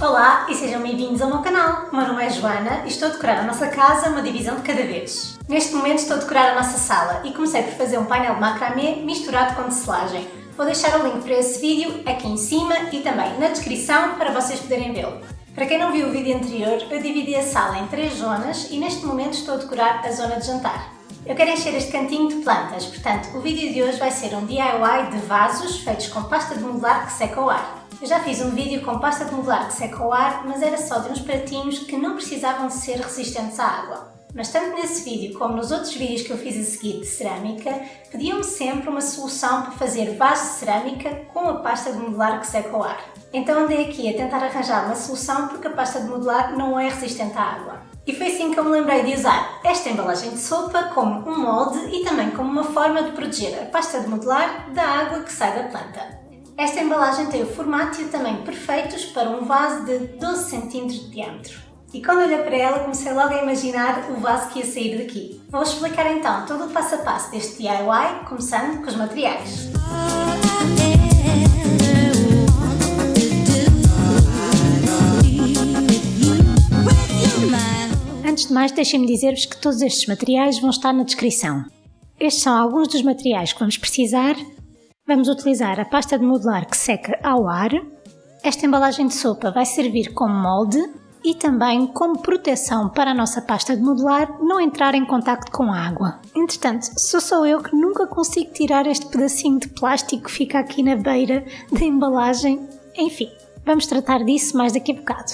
Olá e sejam bem-vindos ao meu canal. O meu nome é Joana e estou a decorar a nossa casa uma divisão de cada vez. Neste momento estou a decorar a nossa sala e comecei por fazer um painel de macramê misturado com tecelagem. Vou deixar o link para esse vídeo aqui em cima e também na descrição para vocês poderem vê-lo. Para quem não viu o vídeo anterior, eu dividi a sala em 3 zonas e neste momento estou a decorar a zona de jantar. Eu quero encher este cantinho de plantas, portanto o vídeo de hoje vai ser um DIY de vasos feitos com pasta de modelar que seca ao ar. Eu já fiz um vídeo com pasta de modelar que seca ao ar, mas era só de uns pratinhos que não precisavam de ser resistentes à água. Mas tanto nesse vídeo como nos outros vídeos que eu fiz a seguir de cerâmica, pediam-me sempre uma solução para fazer vasos de cerâmica com a pasta de modelar que seca ao ar. Então andei aqui a tentar arranjar uma solução porque a pasta de modelar não é resistente à água. E foi assim que eu me lembrei de usar esta embalagem de sopa como um molde e também como uma forma de proteger a pasta de modelar da água que sai da planta. Esta embalagem tem o formato e o tamanho perfeitos para um vaso de 12 cm de diâmetro. E quando olhei para ela comecei logo a imaginar o vaso que ia sair daqui. Vou explicar então todo o passo a passo deste DIY, começando com os materiais. Antes de mais, deixem-me dizer-vos que todos estes materiais vão estar na descrição. Estes são alguns dos materiais que vamos precisar. Vamos utilizar a pasta de modelar que seca ao ar. Esta embalagem de sopa vai servir como molde e também como proteção para a nossa pasta de modelar não entrar em contacto com a água. Entretanto, sou eu que nunca consigo tirar este pedacinho de plástico que fica aqui na beira da embalagem. Enfim, vamos tratar disso mais daqui a bocado.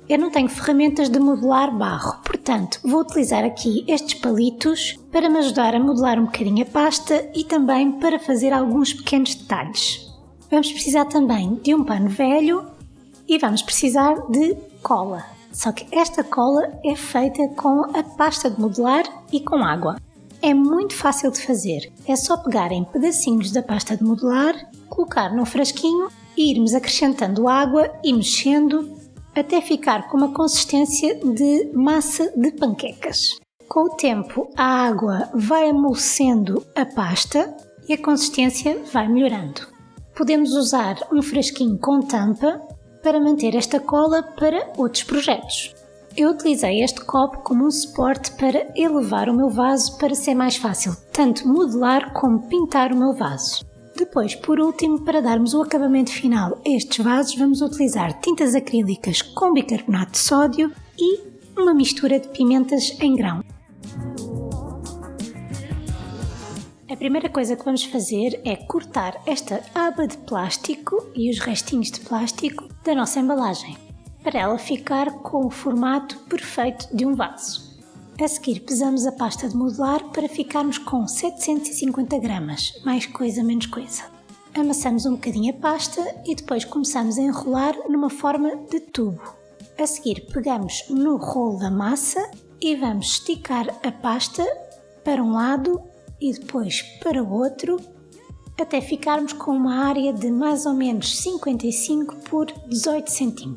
Eu não tenho ferramentas de modelar barro, portanto vou utilizar aqui estes palitos para me ajudar a modelar um bocadinho a pasta e também para fazer alguns pequenos detalhes. Vamos precisar também de um pano velho e vamos precisar de cola. Só que esta cola é feita com a pasta de modelar e com água. É muito fácil de fazer, é só pegar em pedacinhos da pasta de modelar, colocar num frasquinho e irmos acrescentando água e mexendo até ficar com uma consistência de massa de panquecas. Com o tempo, a água vai amolecendo a pasta e a consistência vai melhorando. Podemos usar um frasquinho com tampa para manter esta cola para outros projetos. Eu utilizei este copo como um suporte para elevar o meu vaso para ser mais fácil, tanto modelar como pintar o meu vaso. Depois, por último, para darmos o acabamento final a estes vasos, vamos utilizar tintas acrílicas com bicarbonato de sódio e uma mistura de pimentas em grão. A primeira coisa que vamos fazer é cortar esta aba de plástico e os restinhos de plástico da nossa embalagem, para ela ficar com o formato perfeito de um vaso. A seguir pesamos a pasta de modelar para ficarmos com 750 gramas, mais coisa menos coisa. Amassamos um bocadinho a pasta e depois começamos a enrolar numa forma de tubo. A seguir pegamos no rolo da massa e vamos esticar a pasta para um lado e depois para o outro, até ficarmos com uma área de mais ou menos 55 por 18 cm.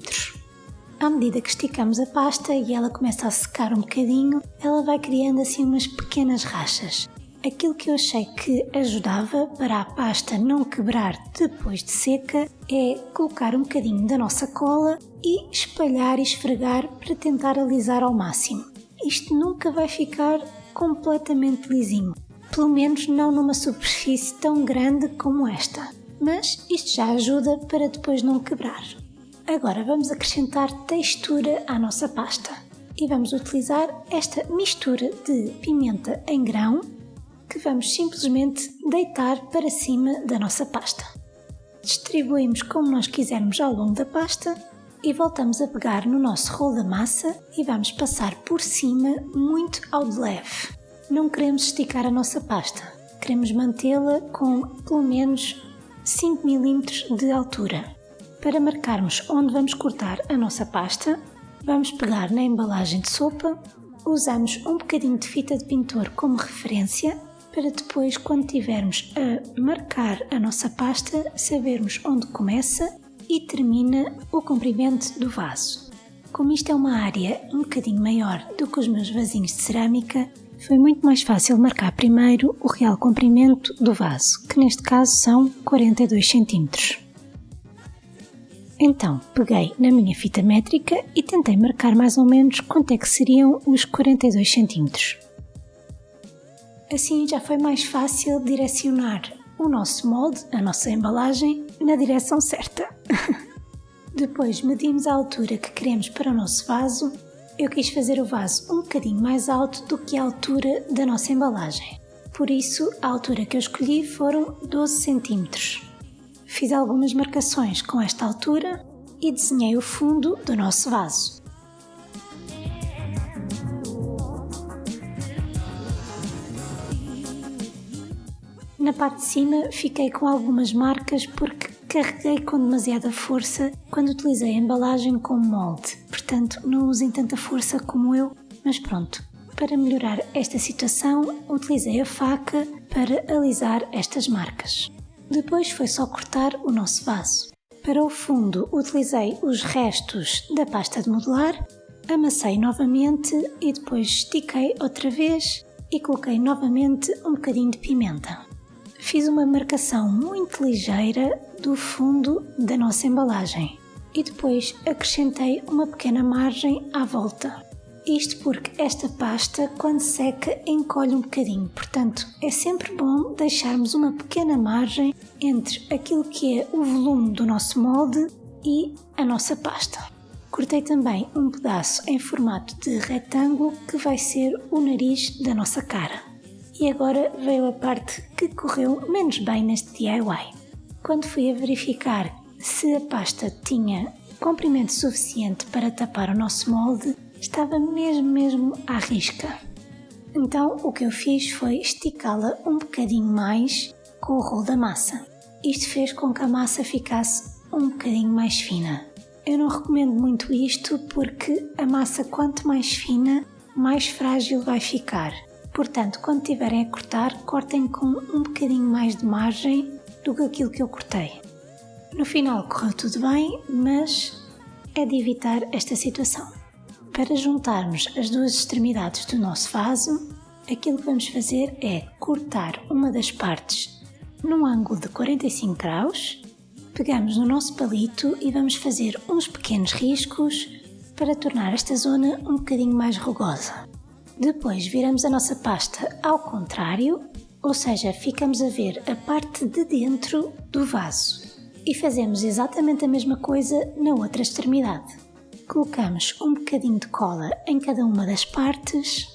À medida que esticamos a pasta e ela começa a secar um bocadinho, ela vai criando assim umas pequenas rachas. Aquilo que eu achei que ajudava para a pasta não quebrar depois de seca é colocar um bocadinho da nossa cola e espalhar e esfregar para tentar alisar ao máximo. Isto nunca vai ficar completamente lisinho, pelo menos não numa superfície tão grande como esta, mas isto já ajuda para depois não quebrar. Agora vamos acrescentar textura à nossa pasta e vamos utilizar esta mistura de pimenta em grão que vamos simplesmente deitar para cima da nossa pasta. Distribuímos como nós quisermos ao longo da pasta e voltamos a pegar no nosso rolo da massa e vamos passar por cima muito ao de leve. Não queremos esticar a nossa pasta, queremos mantê-la com pelo menos 5 mm de altura. Para marcarmos onde vamos cortar a nossa pasta, vamos pegar na embalagem de sopa, usamos um bocadinho de fita de pintor como referência para depois, quando tivermos a marcar a nossa pasta, sabermos onde começa e termina o comprimento do vaso. Como isto é uma área um bocadinho maior do que os meus vasinhos de cerâmica, foi muito mais fácil marcar primeiro o real comprimento do vaso, que neste caso são 42 cm. Então peguei na minha fita métrica e tentei marcar mais ou menos quanto é que seriam os 42 cm. Assim já foi mais fácil direcionar o nosso molde, a nossa embalagem, na direção certa. Depois medimos a altura que queremos para o nosso vaso. Eu quis fazer o vaso um bocadinho mais alto do que a altura da nossa embalagem. Por isso, a altura que eu escolhi foram 12 cm. Fiz algumas marcações com esta altura e desenhei o fundo do nosso vaso. Na parte de cima fiquei com algumas marcas porque carreguei com demasiada força quando utilizei a embalagem como molde. Portanto, não usem tanta força como eu, mas pronto. Para melhorar esta situação, utilizei a faca para alisar estas marcas. Depois foi só cortar o nosso vaso. Para o fundo, utilizei os restos da pasta de modelar, amassei novamente e depois estiquei outra vez e coloquei novamente um bocadinho de pimenta. Fiz uma marcação muito ligeira do fundo da nossa embalagem e depois acrescentei uma pequena margem à volta. Isto porque esta pasta, quando seca, encolhe um bocadinho, portanto é sempre bom deixarmos uma pequena margem entre aquilo que é o volume do nosso molde e a nossa pasta. Cortei também um pedaço em formato de retângulo que vai ser o nariz da nossa cara. E agora veio a parte que correu menos bem neste DIY. Quando fui a verificar se a pasta tinha comprimento suficiente para tapar o nosso molde, estava mesmo à risca. Então o que eu fiz foi esticá-la um bocadinho mais com o rolo da massa. Isto fez com que a massa ficasse um bocadinho mais fina. Eu não recomendo muito isto porque a massa, quanto mais fina, mais frágil vai ficar. Portanto, quando tiverem a cortar, cortem com um bocadinho mais de margem do que aquilo que eu cortei. No final correu tudo bem, mas é de evitar esta situação. Para juntarmos as duas extremidades do nosso vaso, aquilo que vamos fazer é cortar uma das partes num ângulo de 45 graus, pegamos no nosso palito e vamos fazer uns pequenos riscos para tornar esta zona um bocadinho mais rugosa. Depois viramos a nossa pasta ao contrário, ou seja, ficamos a ver a parte de dentro do vaso e fazemos exatamente a mesma coisa na outra extremidade. Colocamos um bocadinho de cola em cada uma das partes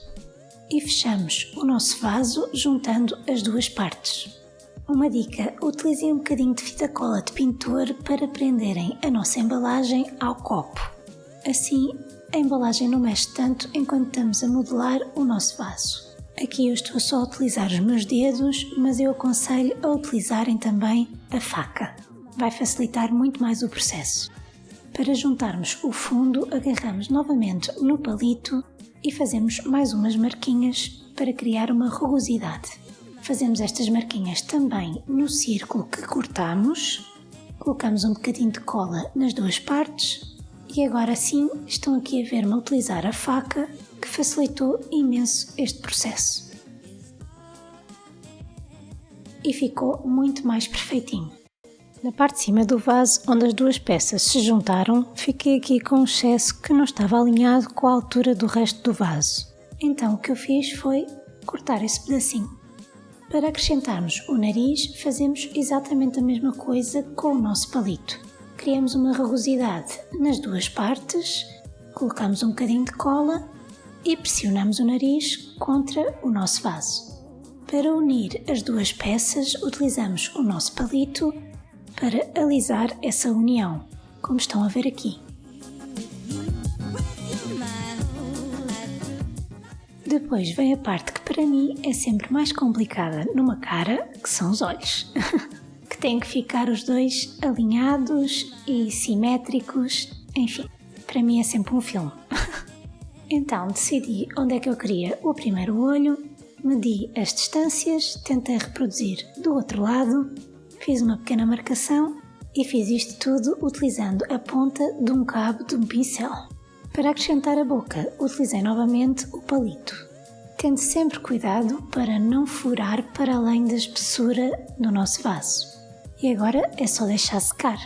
e fechamos o nosso vaso juntando as duas partes. Uma dica: utilizem um bocadinho de fita cola de pintor para prenderem a nossa embalagem ao copo. Assim, a embalagem não mexe tanto enquanto estamos a modelar o nosso vaso. Aqui eu estou só a utilizar os meus dedos, mas eu aconselho a utilizarem também a faca. Vai facilitar muito mais o processo. Para juntarmos o fundo, agarramos novamente no palito e fazemos mais umas marquinhas para criar uma rugosidade. Fazemos estas marquinhas também no círculo que cortamos, colocamos um bocadinho de cola nas duas partes. E agora sim estão aqui a ver-me utilizar a faca, que facilitou imenso este processo. E ficou muito mais perfeitinho. Na parte de cima do vaso, onde as duas peças se juntaram, fiquei aqui com um excesso que não estava alinhado com a altura do resto do vaso. Então o que eu fiz foi cortar esse pedacinho. Para acrescentarmos o nariz, fazemos exatamente a mesma coisa com o nosso palito. Criamos uma rugosidade nas duas partes, colocamos um bocadinho de cola e pressionamos o nariz contra o nosso vaso. Para unir as duas peças, utilizamos o nosso palito para alisar essa união, como estão a ver aqui. Depois vem a parte que para mim é sempre mais complicada numa cara, que são os olhos. Que têm que ficar os dois alinhados e simétricos, enfim, para mim é sempre um filme. Então decidi onde é que eu queria o primeiro olho, medi as distâncias, tentei reproduzir do outro lado, fiz uma pequena marcação e fiz isto tudo utilizando a ponta de um cabo de um pincel. Para acrescentar a boca, utilizei novamente o palito, tendo sempre cuidado para não furar para além da espessura do nosso vaso. E agora é só deixar secar.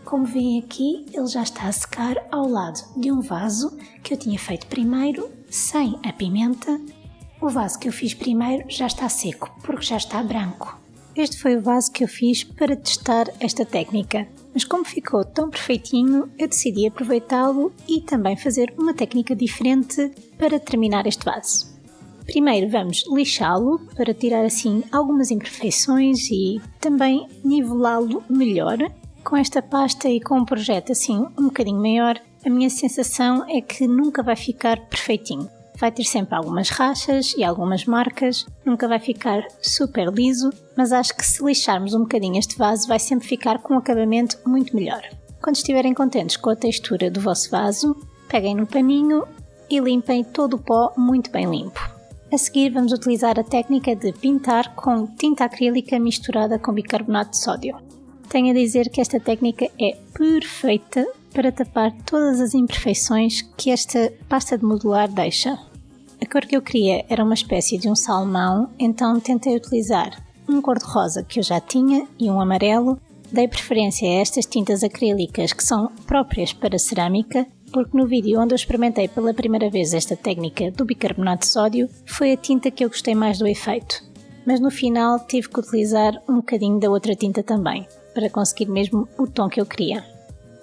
Como veem aqui, ele já está a secar ao lado de um vaso que eu tinha feito primeiro, sem a pimenta. O vaso que eu fiz primeiro já está seco, porque já está branco. Este foi o vaso que eu fiz para testar esta técnica, mas como ficou tão perfeitinho, eu decidi aproveitá-lo e também fazer uma técnica diferente para terminar este vaso. Primeiro vamos lixá-lo para tirar assim algumas imperfeições e também nivelá-lo melhor. Com esta pasta e com um projeto assim um bocadinho maior, a minha sensação é que nunca vai ficar perfeitinho. Vai ter sempre algumas rachas e algumas marcas, nunca vai ficar super liso, mas acho que se lixarmos um bocadinho este vaso vai sempre ficar com um acabamento muito melhor. Quando estiverem contentes com a textura do vosso vaso, peguem no paninho e limpem todo o pó muito bem limpo. A seguir vamos utilizar a técnica de pintar com tinta acrílica misturada com bicarbonato de sódio. Tenho a dizer que esta técnica é perfeita para tapar todas as imperfeições que esta pasta de modelar deixa. A cor que eu queria era uma espécie de um salmão, então tentei utilizar um cor-de-rosa que eu já tinha e um amarelo. Dei preferência a estas tintas acrílicas que são próprias para cerâmica, porque no vídeo onde eu experimentei pela primeira vez esta técnica do bicarbonato de sódio foi a tinta que eu gostei mais do efeito, mas no final tive que utilizar um bocadinho da outra tinta também, para conseguir mesmo o tom que eu queria.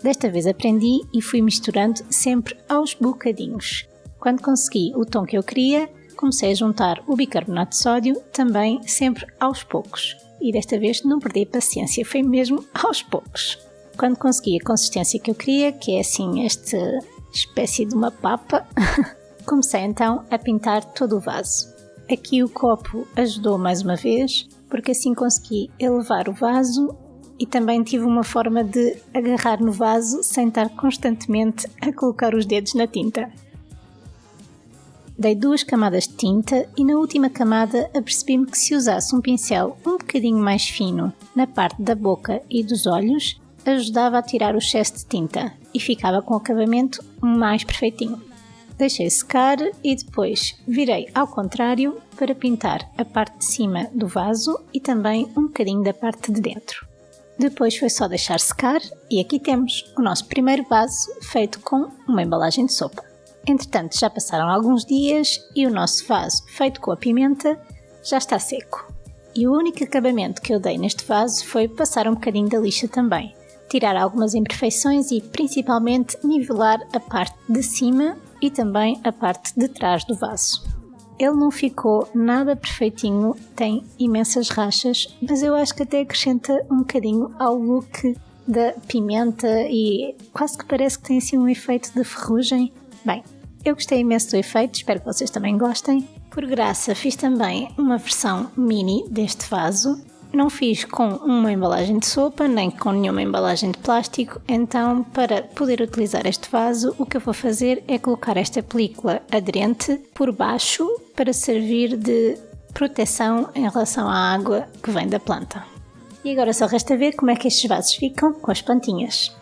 Desta vez aprendi e fui misturando sempre aos bocadinhos. Quando consegui o tom que eu queria, comecei a juntar o bicarbonato de sódio também sempre aos poucos. E desta vez não perdi a paciência, foi mesmo aos poucos. Quando consegui a consistência que eu queria, que é assim esta espécie de uma papa, comecei então a pintar todo o vaso. Aqui o copo ajudou mais uma vez, porque assim consegui elevar o vaso e também tive uma forma de agarrar no vaso sem estar constantemente a colocar os dedos na tinta. Dei 2 camadas de tinta e na última camada apercebi-me que se usasse um pincel um bocadinho mais fino na parte da boca e dos olhos, ajudava a tirar o excesso de tinta e ficava com o acabamento mais perfeitinho. Deixei secar e depois virei ao contrário para pintar a parte de cima do vaso e também um bocadinho da parte de dentro. Depois foi só deixar secar e aqui temos o nosso primeiro vaso feito com uma embalagem de sopa. Entretanto, já passaram alguns dias e o nosso vaso feito com a pimenta já está seco. E o único acabamento que eu dei neste vaso foi passar um bocadinho da lixa também, tirar algumas imperfeições e principalmente nivelar a parte de cima e também a parte de trás do vaso. Ele não ficou nada perfeitinho, tem imensas rachas, mas eu acho que até acrescenta um bocadinho ao look da pimenta e quase que parece que tem assim um efeito de ferrugem. Bem, eu gostei imenso do efeito, espero que vocês também gostem. Por graça fiz também uma versão mini deste vaso. Não fiz com uma embalagem de sopa, nem com nenhuma embalagem de plástico, então para poder utilizar este vaso, o que eu vou fazer é colocar esta película aderente por baixo para servir de proteção em relação à água que vem da planta. E agora só resta ver como é que estes vasos ficam com as plantinhas.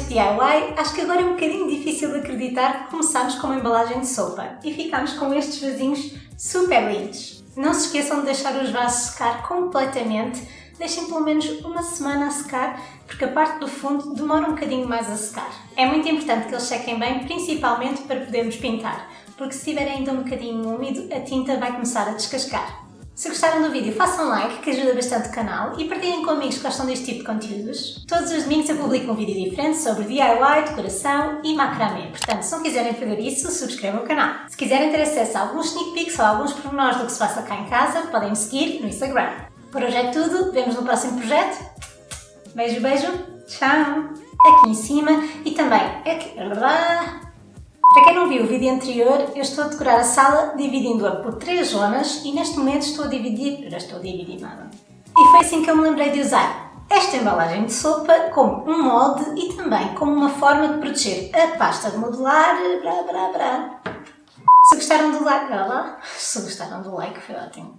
DIY, acho que agora é um bocadinho difícil de acreditar que começámos com uma embalagem de sopa e ficámos com estes vasinhos super lindos. Não se esqueçam de deixar os vasos secar completamente, deixem pelo menos uma semana a secar, porque a parte do fundo demora um bocadinho mais a secar. É muito importante que eles sequem bem, principalmente para podermos pintar, porque se estiver ainda um bocadinho úmido, a tinta vai começar a descascar. Se gostaram do vídeo, façam like, que ajuda bastante o canal, e partilhem com amigos que gostam deste tipo de conteúdos. Todos os domingos eu publico um vídeo diferente sobre DIY, decoração e macramê, portanto, se não quiserem fazer isso, subscrevam o canal. Se quiserem ter acesso a alguns sneak peeks ou a alguns pormenores do que se passa cá em casa, podem me seguir no Instagram. Por hoje é tudo, vemos no próximo projeto. Beijo, beijo, tchau! Aqui em cima e também aqui... Para quem não viu o vídeo anterior, eu estou a decorar a sala dividindo-a por 3 zonas e neste momento já estou a dividir nada. E foi assim que eu me lembrei de usar esta embalagem de sopa como um molde e também como uma forma de proteger a pasta de modelar. Se gostaram do like, se gostaram do like foi ótimo.